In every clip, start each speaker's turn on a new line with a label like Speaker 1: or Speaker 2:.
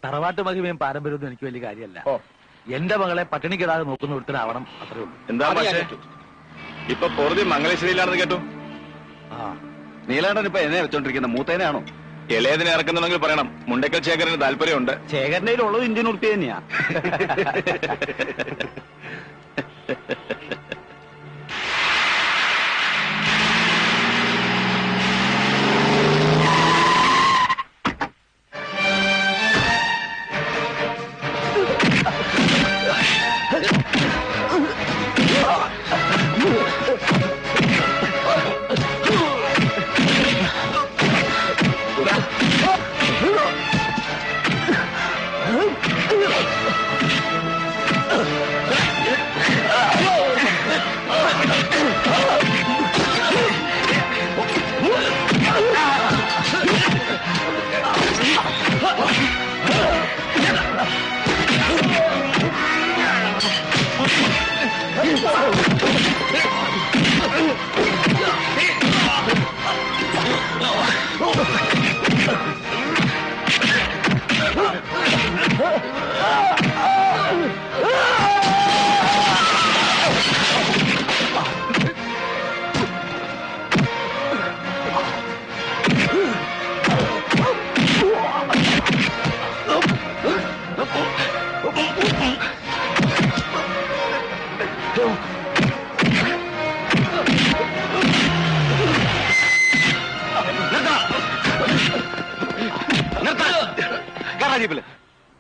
Speaker 1: തറവാട്ട് മഹിമയും പാരമ്പര്യമൊന്നും എനിക്ക് വലിയ കാര്യമല്ല. എന്റെ മകളെ പട്ടിണിക്കിടാതെ നോക്കുന്ന ഒരുത്തനാവണം, അത്രേ ഉള്ളൂ.
Speaker 2: എന്താ പക്ഷേ ഇപ്പൊ പൊറുതി മംഗലശ്ശേരിയിലാണെന്ന് കേട്ടു.
Speaker 3: നീലാണ്ടൻ ഇപ്പൊ എന്നെ വെച്ചോണ്ടിരിക്കുന്ന മൂത്തേനാണോ?
Speaker 2: ഇളയതിനെ ഇറക്കുന്നുണ്ടെങ്കിൽ പറയണം. മുണ്ടക്കൽ ശേഖരന് താല്പര്യമുണ്ട്.
Speaker 3: ശേഖരന്റെ ഉള്ളത് ഇന്ത്യൻ ഉറുപ്പിക തന്നെയാ.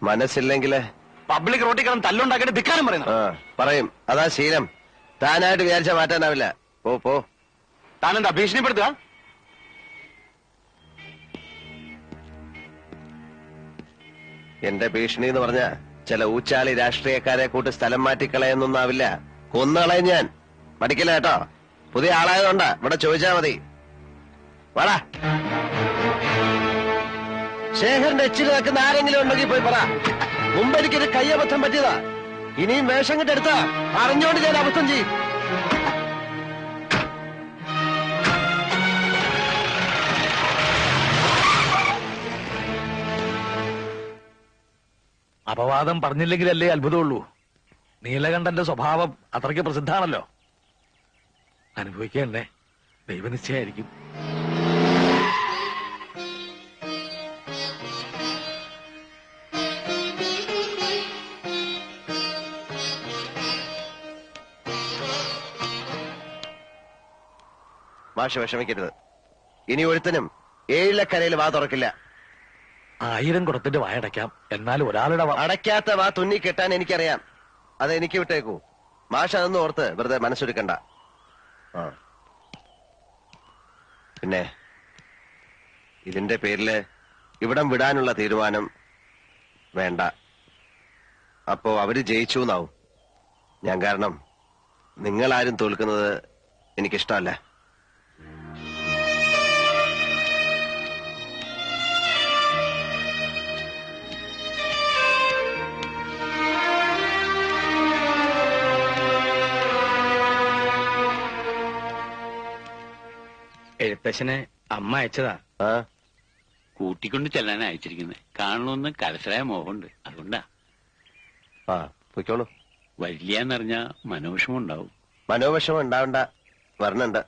Speaker 4: മനസ്സില്ലെങ്കില്
Speaker 3: പബ്ലിക് റോട്ടിൽ കിടന്ന് തല്ലുണ്ടാക്കിയിട്ട് ധിക്കാരം പറയുന്നു.
Speaker 4: പറയും, അതാ ശീലം. താനായിട്ട് വിചാരിച്ചാൽ മാറ്റാനാവില്ല. പോ പോ.
Speaker 3: താനെന്താ ഭീഷണിപ്പെടുത്തുക?
Speaker 4: എന്റെ ഭീഷണി എന്ന് പറഞ്ഞ ചില ഊച്ചാളി രാഷ്ട്രീയക്കാരെ കൂട്ട് സ്ഥലം മാറ്റിക്കളയെന്നൊന്നാവില്ല. കൊന്നുകളയും ഞാൻ. മടിക്കില്ല കേട്ടോ. പുതിയ ആളായതുകൊണ്ടാ. ഇവിടെ ചോദിച്ചാ മതി. വാടാ. ശേഖരന്റെ എച്ചിൽ നിൽക്കുന്ന ആരെങ്കിലും ഉണ്ടെങ്കിൽ പോയി പറ. മുമ്പ് എനിക്കൊരു കയ്യബദ്ധം പറ്റിയതാ. ഇനിയും വേഷം കിട്ടെടുത്താ അറിഞ്ഞോണ്ട് ഞാൻ അബദ്ധം ചെയ്യും.
Speaker 1: അപവാദം പറഞ്ഞില്ലെങ്കിലല്ലേ അത്ഭുതമുള്ളൂ. നീലകണ്ഠന്റെ സ്വഭാവം അത്രയ്ക്ക് പ്രസിദ്ധാണല്ലോ. അനുഭവിക്കണ്ടേ, ദൈവനിശ്ചയായിരിക്കും.
Speaker 4: മാഷ് വിഷമിക്കരുത്. ഇനി ഒരുത്തനും ഏഴിലക്കരയിൽ വാ തുറക്കില്ല.
Speaker 1: 1000 കുടത്തിന്റെ വായടയ്ക്കാം, എന്നാൽ ഒരാളുടെ
Speaker 4: അടയ്ക്കാത്ത വാ തുന്നി കെട്ടാൻ എനിക്കറിയാം. അതെനിക്ക് വിട്ടേക്കൂ. മാഷ് അതൊന്നും ഓർത്ത് വെറുതെ മനസ്സൊരുക്കണ്ട. പിന്നെ ഇതിന്റെ പേരില് ഇവിടം വിടാനുള്ള തീരുമാനം വേണ്ട. അപ്പോ അവര് ജയിച്ചു എന്നാവും. ഞാൻ കാരണം നിങ്ങളാരും തോൽക്കുന്നത് എനിക്കിഷ്ടമല്ല.
Speaker 3: എഴുത്തച്ഛനെ അമ്മ അയച്ചതാ.
Speaker 5: കൂട്ടിക്കൊണ്ട് ചെല്ലാൻ അയച്ചിരിക്കുന്നത്. കാണണമെന്ന് കരസരായ മോഹമുണ്ട്, അതുകൊണ്ടാ.
Speaker 4: പൊയ്ക്കോളൂ.
Speaker 5: വരില്ലാന്നറിഞ്ഞ മനോവിഷമം ഉണ്ടാവും.
Speaker 4: മനോവിഷമം ഉണ്ടാവണ്ട, വരണുണ്ട്.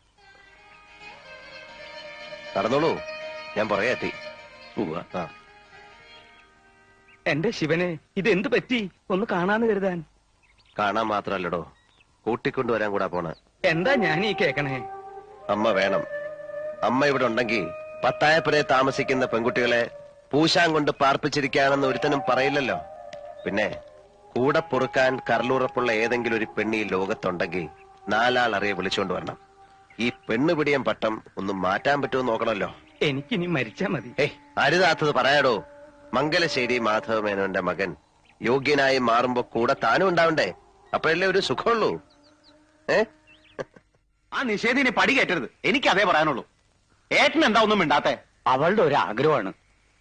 Speaker 4: നടന്നോളൂ, ഞാൻ പുറകെ എത്തി.
Speaker 3: എന്റെ ശിവനെ, ഇതെന്ത് പറ്റി? ഒന്ന് കാണാന്ന് കരുതാൻ.
Speaker 4: കാണാൻ മാത്രല്ലടോ, കൂട്ടിക്കൊണ്ടുവരാൻ കൂടാ പോണ.
Speaker 3: എന്താ ഞാൻ ഈ കേക്കണേ?
Speaker 4: അമ്മ വേണം. അമ്മ ഇവിടെ ഉണ്ടെങ്കിൽ പത്തായപ്പുരയെ താമസിക്കുന്ന പെൺകുട്ടികളെ പൂശാൻ കൊണ്ട് പാർപ്പിച്ചിരിക്കുകയാണെന്ന് ഒരുത്തനും പറയില്ലല്ലോ. പിന്നെ കൂടെ പൊറുക്കാൻ കരളുറപ്പുള്ള ഏതെങ്കിലും ഒരു പെണ്ണി ലോകത്തുണ്ടെങ്കിൽ 4 ആൾ അറിയെ വിളിച്ചുകൊണ്ട് വരണം. ഈ പെണ്ണുപിടിയം പട്ടം ഒന്ന് മാറ്റാൻ പറ്റുമോ നോക്കണമല്ലോ.
Speaker 3: എനിക്കിനി മരിച്ചാ മതി.
Speaker 4: അരുതാത്തത് പറയാടോ. മംഗലശ്ശേരി മാധവമേനോന്റെ മകൻ യോഗ്യനായി മാറുമ്പോ കൂടെ താനും ഉണ്ടാവണ്ടേ? അപ്പോഴല്ലേ ഒരു സുഖമുള്ളൂ.
Speaker 3: ആ നിഷേധിനെ പടി കയറ്റരുത്. എനിക്ക് അതേ പറയാനുള്ളൂ. ഏട്ടൻ എന്താ ഒന്നും മിണ്ടാത്തെ? അവളുടെ ഒരു ആഗ്രഹമാണ്,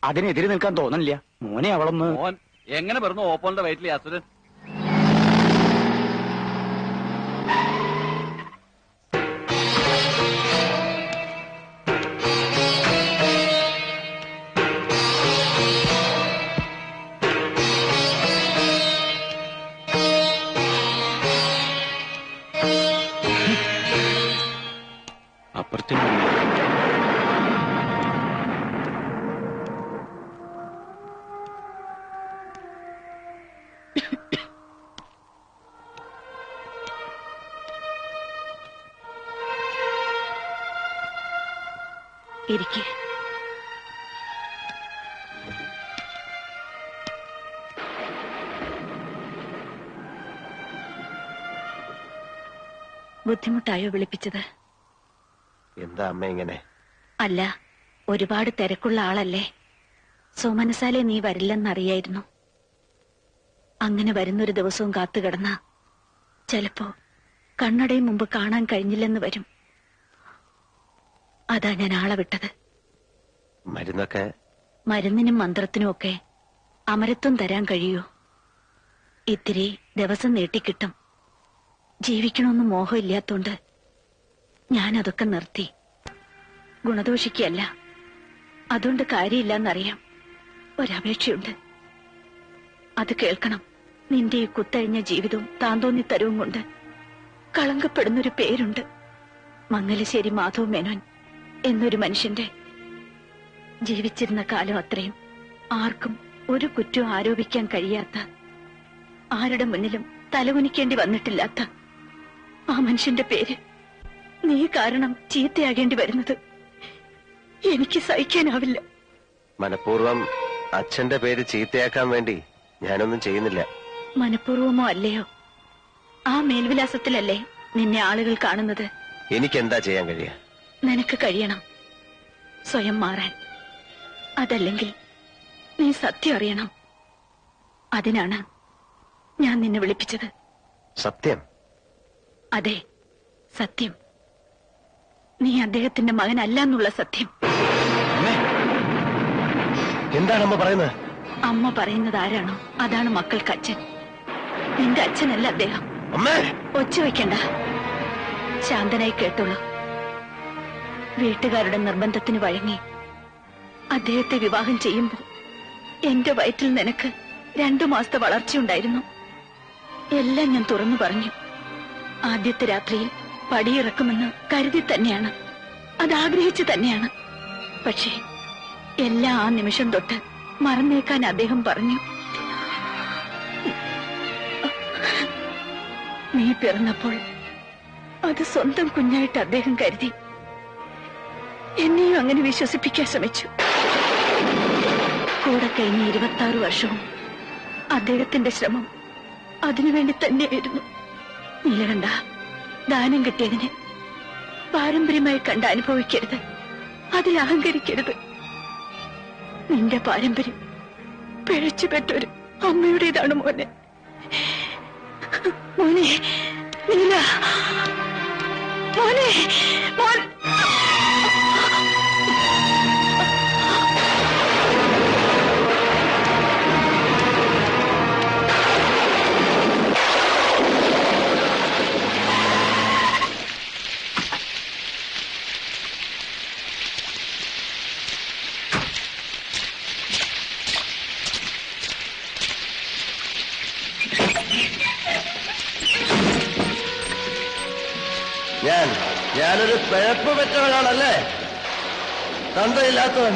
Speaker 3: അതിനെതിരെ നിൽക്കാൻ തോന്നില്ല. മോനെ അവളൊന്ന്.
Speaker 5: മോൻ എങ്ങനെ പറഞ്ഞു ഓപ്പോളിന്റെ വയറ്റിലെ അസുരൻ?
Speaker 6: ഇരിക്കെ. ബുദ്ധിമുട്ടായോ വിളിപ്പിച്ചത്?
Speaker 4: എന്താ അമ്മ ഇങ്ങനെ?
Speaker 6: അല്ല, ഒരുപാട് തിരക്കുള്ള ആളല്ലേ. സോമനസാലെ നീ വരില്ലെന്നറിയായിരുന്നു. അങ്ങനെ വരുന്നൊരു ദിവസവും കാത്തുകിടന്ന ചിലപ്പോ കണ്ണടയും മുമ്പ് കാണാൻ കഴിഞ്ഞില്ലെന്ന് വരും. അതാ ഞാൻ ആളെ വിട്ടത്.
Speaker 4: മരുന്നൊക്കെ?
Speaker 6: മരുന്നിനും മന്ത്രത്തിനും ഒക്കെ അമരത്വം തരാൻ കഴിയൂ. ഇത്തിരി ദിവസം നീട്ടിക്കിട്ടും. ജീവിക്കണമെന്ന് മോഹമില്ലാത്തോണ്ട് ഞാനതൊക്കെ നിർത്തി. ഗുണദോഷിക്കല്ല, അതുകൊണ്ട് കാര്യമില്ലെന്നറിയാം. ഒരപേക്ഷയുണ്ട്, അത് കേൾക്കണം. നിന്റെ ഈ കുത്തഴിഞ്ഞ ജീവിതവും താന്തോന്നിത്തരവും കൊണ്ട് കളങ്കപ്പെടുന്നൊരു പേരുണ്ട്. മംഗലശ്ശേരി മാധവ മേനോൻ എന്നൊരു മനുഷ്യന്റെ. ജീവിച്ചിരുന്ന കാലം അത്രയും ആർക്കും ഒരു കുറ്റവും ആരോപിക്കാൻ കഴിയാത്ത, ആരുടെ മുന്നിലും തലകുനിക്കേണ്ടി വന്നിട്ടില്ലാത്ത ആ മനുഷ്യന്റെ പേര് നീ കാരണം ചീത്തയാകേണ്ടി വരുന്നത് എനിക്ക് സഹിക്കാനാവില്ല.
Speaker 4: മനഃപൂർവ്വം അച്ഛന്റെ പേര് ചീത്തയാക്കാൻ വേണ്ടി ഞാനൊന്നും ചെയ്യുന്നില്ല.
Speaker 6: മനഃപൂർവമോ അല്ലയോ, ആ മേൽവിലാസത്തിലല്ലേ നിന്നെ ആളുകൾ കാണുന്നത്.
Speaker 4: എനിക്കെന്താ ചെയ്യാൻ കഴിയുക?
Speaker 6: നിനക്ക് കഴിയണം സ്വയം മാറാൻ. അതല്ലെങ്കിൽ നീ സത്യം അറിയണം. അതിനാണ് ഞാൻ നിന്നെ വിളിപ്പിച്ചത്.
Speaker 4: സത്യം?
Speaker 6: അതെ, സത്യം. നീ അദ്ദേഹത്തിന്റെ മകനല്ല എന്നുള്ള സത്യം.
Speaker 4: എന്താണ് അമ്മ പറയുന്നത്?
Speaker 6: അമ്മ പറയുന്നത് ആരാണോ അതാണ് മക്കൾക്ക് അച്ഛൻ. നിന്റെ അച്ഛനല്ല അദ്ദേഹം.
Speaker 4: അമ്മേ,
Speaker 6: ഒച്ച വയ്ക്കണ്ട, ശാന്തനായി കേട്ടോളൂ. വീട്ടുകാരുടെ നിർബന്ധത്തിന് വഴങ്ങി അദ്ദേഹത്തെ വിവാഹം ചെയ്യുമ്പോ എന്റെ വയറ്റിൽ നിനക്ക് 2 മാസത്തെ വളർച്ചയുണ്ടായിരുന്നു. എല്ലാം ഞാൻ തുറന്നു പറഞ്ഞു. ആദ്യത്തെ രാത്രിയിൽ പടിയിറക്കുമെന്ന് കരുതി തന്നെയാണ്, അതാഗ്രഹിച്ചു തന്നെയാണ്. പക്ഷേ എല്ലാം ആ നിമിഷം തൊട്ട് മറന്നേക്കാൻ അദ്ദേഹം പറഞ്ഞു. നീ പിറന്നപ്പോൾ അത് സ്വന്തം കുഞ്ഞായിട്ട് അദ്ദേഹം കരുതി. എന്നെയും അങ്ങനെ വിശ്വസിപ്പിക്കാൻ ശ്രമിച്ചു. കൂടെ കഴിഞ്ഞ 26 വർഷവും അദ്ദേഹത്തിന്റെ ശ്രമം അതിനുവേണ്ടി തന്നെയായിരുന്നു. നീലകണ്ഠ, ദാനം കിട്ടിയതിനെ പാരമ്പര്യമായി കണ്ട് അനുഭവിക്കരുത്, അതിൽ അഹങ്കരിക്കരുത്. നിന്റെ പാരമ്പര്യം പിഴച്ചുപെട്ടൊരു അമ്മയുടേതാണ് മോനെ. മോനെ നീല, മോനെ മോൻ.
Speaker 4: ഞാനൊരു പിഴപ്പ് പെറ്റവനാണല്ലേ? തന്തയില്ലാത്തവൻ.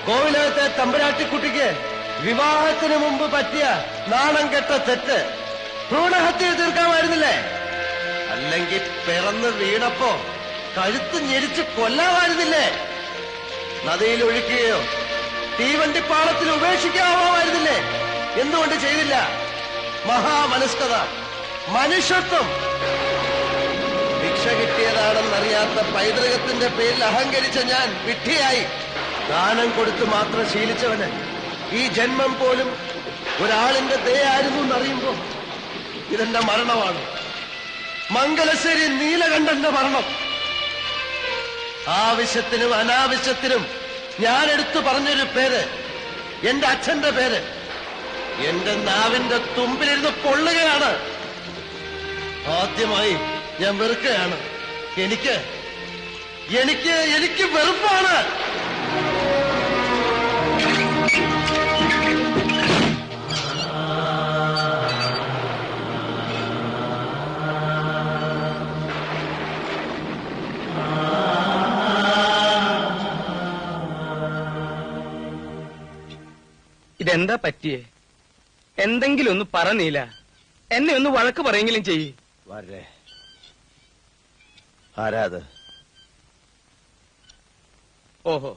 Speaker 4: കോവിലകത്തെ തമ്പുരാട്ടിക്കുട്ടിക്ക് വിവാഹത്തിന് മുമ്പ് പറ്റിയ നാണം കെട്ട തെറ്റ് ഭ്രൂണഹത്യ തീർക്കാമായിരുന്നില്ലേ? അല്ലെങ്കിൽ പിറന്ന് വീണപ്പോ കഴുത്ത് ഞെരിച്ച് കൊല്ലാമായിരുന്നില്ലേ? നദിയിൽ ഒഴുക്കുകയോ തീവണ്ടിപ്പാളത്തിൽ ഉപേക്ഷിക്കാമായിരുന്നില്ലേ? എന്തുകൊണ്ട് ചെയ്തില്ല? മഹാമനസ്കത, മനുഷ്യത്വം. ഭിക്ഷ കിട്ടിയതാണെന്നറിയാത്ത പൈതൃകത്തിന്റെ പേരിൽ അഹങ്കരിച്ച ഞാൻ വിഡ്ഢിയായി. ദാനം കൊടുത്ത് മാത്രം ശീലിച്ചവന് ഈ ജന്മം പോലും ഒരാളിന്റെ ദയായിരുന്നു എന്നറിയുമ്പോ ഇതെന്റെ മരണമാണ്. മംഗലശ്ശേരി നീലകണ്ഠന്റെ മരണം. ആവശ്യത്തിനും അനാവശ്യത്തിനും ഞാൻ എടുത്തു പറഞ്ഞൊരു പേര്, എന്റെ അച്ഛന്റെ പേര്, എന്റെ നാവിന്റെ തുമ്പിലിരുന്ന് പൊള്ളുകയാണ്. ആദ്യമായി ഞാൻ വെറുക്കുകയാണ്. എനിക്ക് എനിക്ക് എനിക്ക് വെറുപ്പാണ്.
Speaker 3: ഇതെന്താ പറ്റിയേ?
Speaker 7: എന്തെങ്കിലും ഒന്ന് പറഞ്ഞില്ല. എന്നെ ഒന്ന് വഴക്ക് പറയെങ്കിലും ചെയ്യ്.
Speaker 4: വരേ ആരാത്?
Speaker 7: ഓഹോ,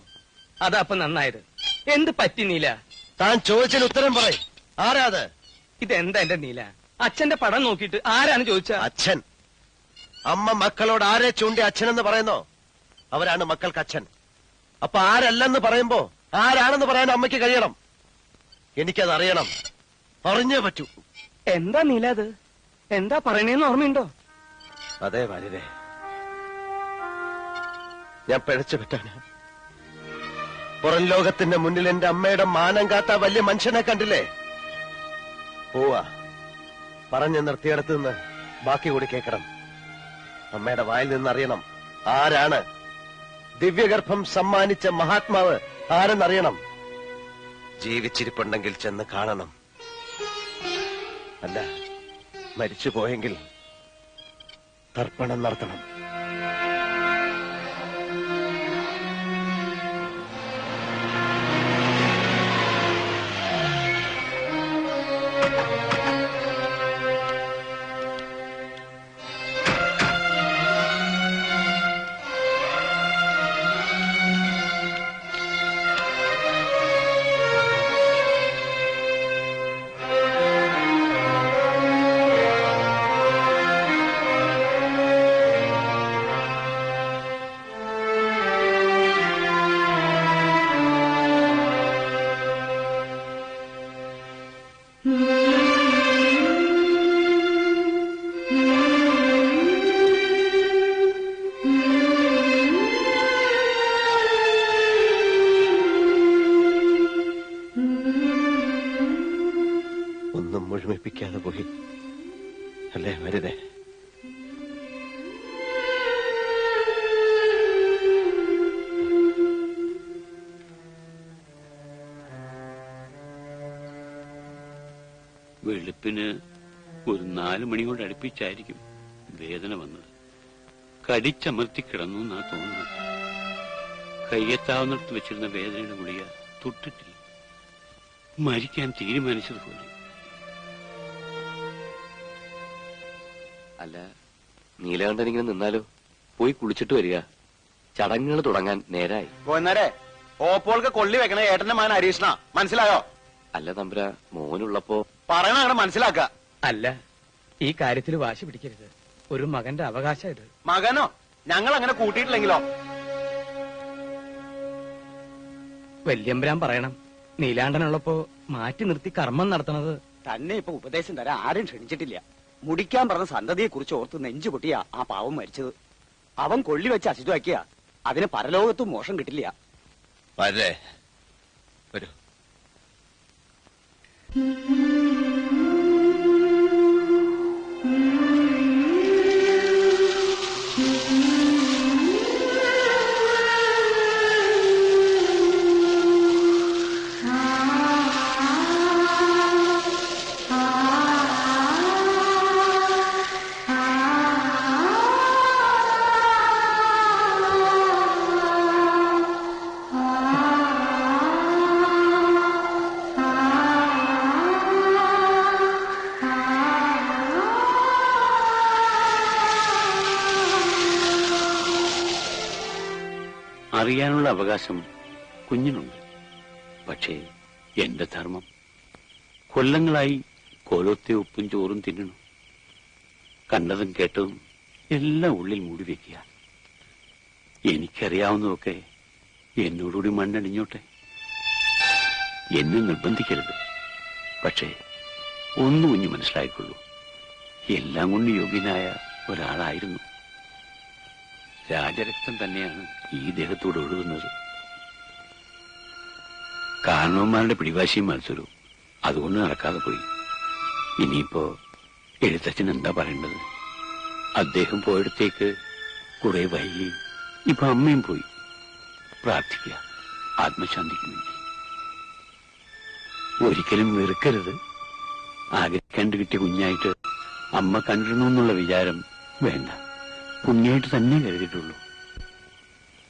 Speaker 7: അതാ അപ്പൊ നന്നായത്. എന്ത് പറ്റി നീല?
Speaker 4: താൻ ചോദിച്ചതിന് ഉത്തരം പറയും. ആരാത്?
Speaker 7: ഇതെന്താ എന്റെ നീല? അച്ഛന്റെ പടം നോക്കിയിട്ട് ആരാണ് ചോദിച്ച?
Speaker 4: അച്ഛൻ. അമ്മ മക്കളോട് ആരെ ചൂണ്ടി അച്ഛനെന്ന് പറയുന്നോ അവരാണ് മക്കൾക്ക് അച്ഛൻ. അപ്പൊ ആരല്ലെന്ന് പറയുമ്പോ ആരാണെന്ന് പറയാൻ അമ്മയ്ക്ക് കഴിയണം. എനിക്കത് അറിയണം. അറിഞ്ഞേ പറ്റൂ.
Speaker 7: എന്താ നീല അത്? എന്താ പറയണേന്ന് ഓർമ്മയുണ്ടോ?
Speaker 4: അതെ വാര്യരെ, ഞാൻ പിഴച്ചു പറ്റാന്. പുറം ലോകത്തിന്റെ മുന്നിൽ എന്റെ അമ്മയുടെ മാനം കാത്ത വലിയ മനുഷ്യനെ കണ്ടില്ലേ? പോവാ, പറഞ്ഞു നിർത്തിയിടത്ത് നിന്ന് ബാക്കി കൂടി കേൾക്കണം. അമ്മയുടെ വായിൽ നിന്നറിയണം ആരാണ്. ദിവ്യഗർഭം സമ്മാനിച്ച മഹാത്മാവ് ആരെന്നറിയണം. ജീവിച്ചിരിപ്പുണ്ടെങ്കിൽ ചെന്ന് കാണണം. അല്ല, മരിച്ചുപോയെങ്കിൽ തർപ്പണം നടത്തണം. ഒന്നും മുഴുമിപ്പിക്കാതെ പോയി അല്ലേ വലുതേ?
Speaker 5: വെളുപ്പിന് ഒരു 4 മണിയോട് അടുപ്പിച്ചായിരിക്കും വേദന വന്നത്. കടിച്ചമർത്തി കിടന്നു എന്നാ തോന്നുന്നത്. കയ്യെത്താവുന്നിടത്ത് വെച്ചിരുന്ന വേദനയുടെ ഗുളിക തൊട്ടിട്ടില്ല. മരിക്കാൻ തീരുമാനിച്ചതുപോലെ.
Speaker 3: അല്ല, നീലകണ്ഠൻ ഇങ്ങനെ നിന്നാലോ? പോയി കുളിച്ചിട്ട് വരിക. ചടങ്ങുകൾ തുടങ്ങാൻ നേരായി.
Speaker 2: പോന്നേരെ ഓപ്പോൾക്ക് കൊള്ളി വെക്കണ ഏട്ടന്റെ മകൻ ഹരീഷ്ണ, മനസ്സിലായോ?
Speaker 3: അല്ല തമ്പുരാ, മോനുള്ളപ്പോ
Speaker 2: പറയണ അങ്ങനെ മനസ്സിലാക്ക.
Speaker 7: അല്ല, ഈ കാര്യത്തിൽ വാശി പിടിക്കരുത്. ഒരു മകന്റെ അവകാശം ഇത്.
Speaker 2: മകനോ? ഞങ്ങൾ അങ്ങനെ കൂട്ടിയിട്ടില്ലെങ്കിലോ?
Speaker 7: വല്യമ്പരാൻ പറയണം, നീലാണ്ടനുള്ളപ്പോ മാറ്റി നിർത്തി കർമ്മം നടത്തണത്.
Speaker 3: തന്നെ ഇപ്പൊ ഉപദേശം തരാൻ ആരും ക്ഷണിച്ചിട്ടില്ല. മുടിക്കാൻ പറഞ്ഞ സന്തതിയെ കുറിച്ച് ഓർത്ത് നെഞ്ചു പൊട്ടിയ ആ പാവം മരിച്ചത്. അവൻ കൊള്ളി വെച്ച് അശുദ്ധമാക്കിയ അതിന് പരലോകത്തും മോശം കിട്ടില്ല.
Speaker 4: വരേ വരൂ.
Speaker 5: അറിയാനുള്ള അവകാശം കുഞ്ഞിനുണ്ട്. പക്ഷേ എന്റെ ധർമ്മം കൊല്ലങ്ങളായി കോലത്തെ ഉപ്പും ചോറും തിന്നണം. കണ്ടതും കേട്ടതും എല്ലാം ഉള്ളിൽ മൂടി വെക്കുക. എനിക്കറിയാവുന്നതൊക്കെ എന്നോടുകൂടി മണ്ണടിഞ്ഞോട്ടെ. എന്നെ നിർബന്ധിക്കരുത്. പക്ഷേ ഒന്ന് കുഞ്ഞ് മനസ്സിലായിക്കൊള്ളൂ, എല്ലാം കൊണ്ട് യോഗ്യനായ ഒരാളായിരുന്നു. രാജരക്തം തന്നെയാണ് ഈ ദേഹത്തോട് ഒഴുകുന്നത്. കാരണവന്മാരുടെ പിടിവാശിയും മത്സരവും അതുകൊണ്ട് നടക്കാതെ പോയി. ഇനിയിപ്പോ എഴുത്തച്ഛൻ എന്താ പറയേണ്ടത്? അദ്ദേഹം പോയിടത്തേക്ക് കുറെ വൈകി. ഇപ്പൊ അമ്മയും പോയി. പ്രാർത്ഥിക്കുക ആത്മശാന്തിക്ക് വേണ്ടി. ഒരിക്കലും വെറുക്കരുത്. ആകെ കണ്ടു കിട്ടിയ കുഞ്ഞായിട്ട് അമ്മ കണ്ടിരുന്നു എന്നുള്ള വിചാരം വേണ്ട. പുണ്യായിട്ട് തന്നെ കരുതിയിട്ടുള്ളൂ.